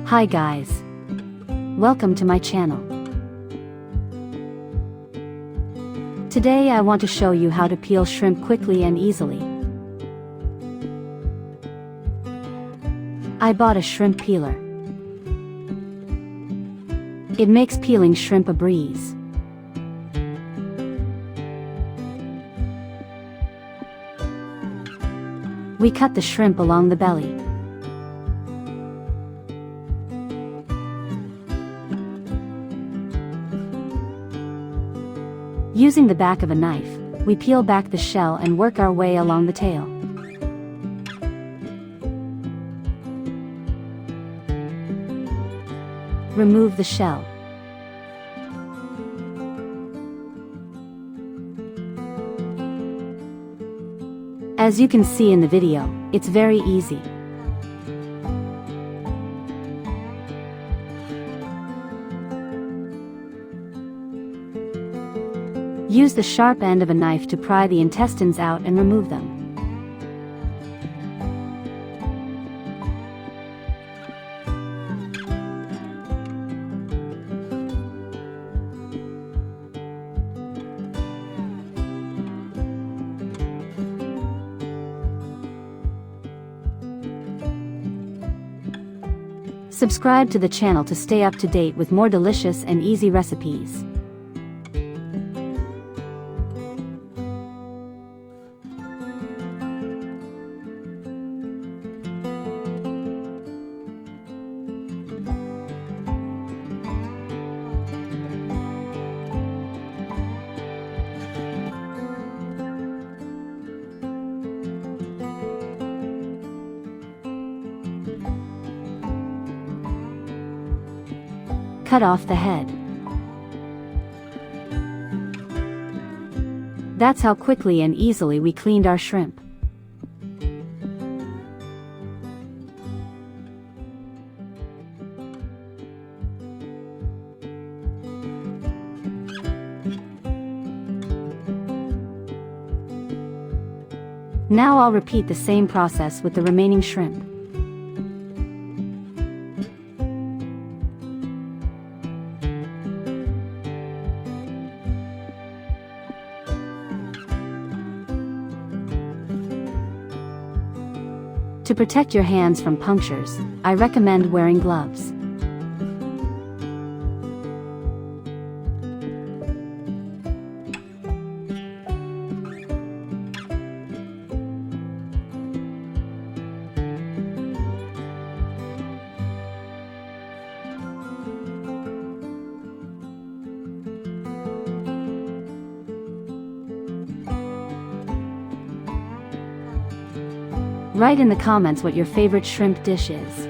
Hi guys. Welcome to my channel. Today I want to show you how to peel shrimp quickly and easily. I bought a shrimp peeler. It makes peeling shrimp a breeze. We cut the shrimp along the belly. Using the back of a knife, we peel back the shell and work our way along the tail. Remove the shell. As you can see in the video, it's very easy. Use the sharp end of a knife to pry the intestines out and remove them. Subscribe to the channel to stay up to date with more delicious and easy recipes. Cut off the head. That's how quickly and easily we cleaned our shrimp. Now I'll repeat the same process with the remaining shrimp. To protect your hands from punctures, I recommend wearing gloves. Write in the comments what your favorite shrimp dish is.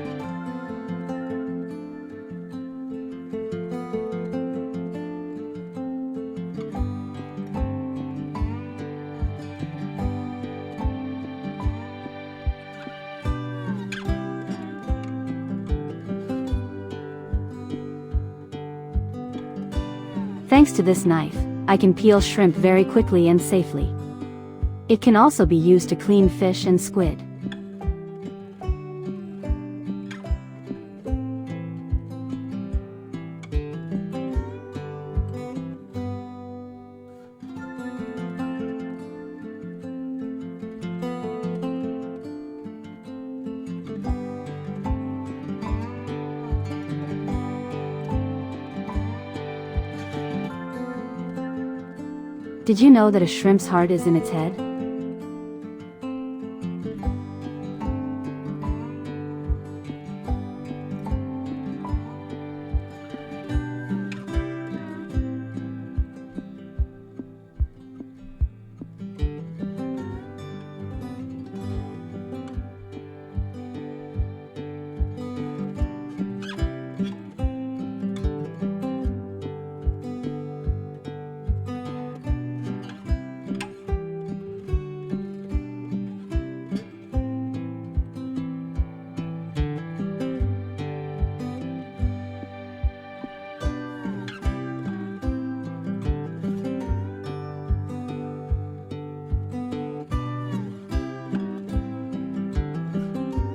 Thanks to this knife, I can peel shrimp very quickly and safely. It can also be used to clean fish and squid. Did you know that a shrimp's heart is in its head?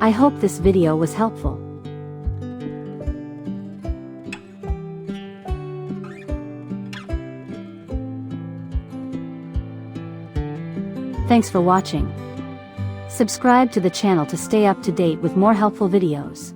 I hope this video was helpful. Thanks for watching. Subscribe to the channel to stay up to date with more helpful videos.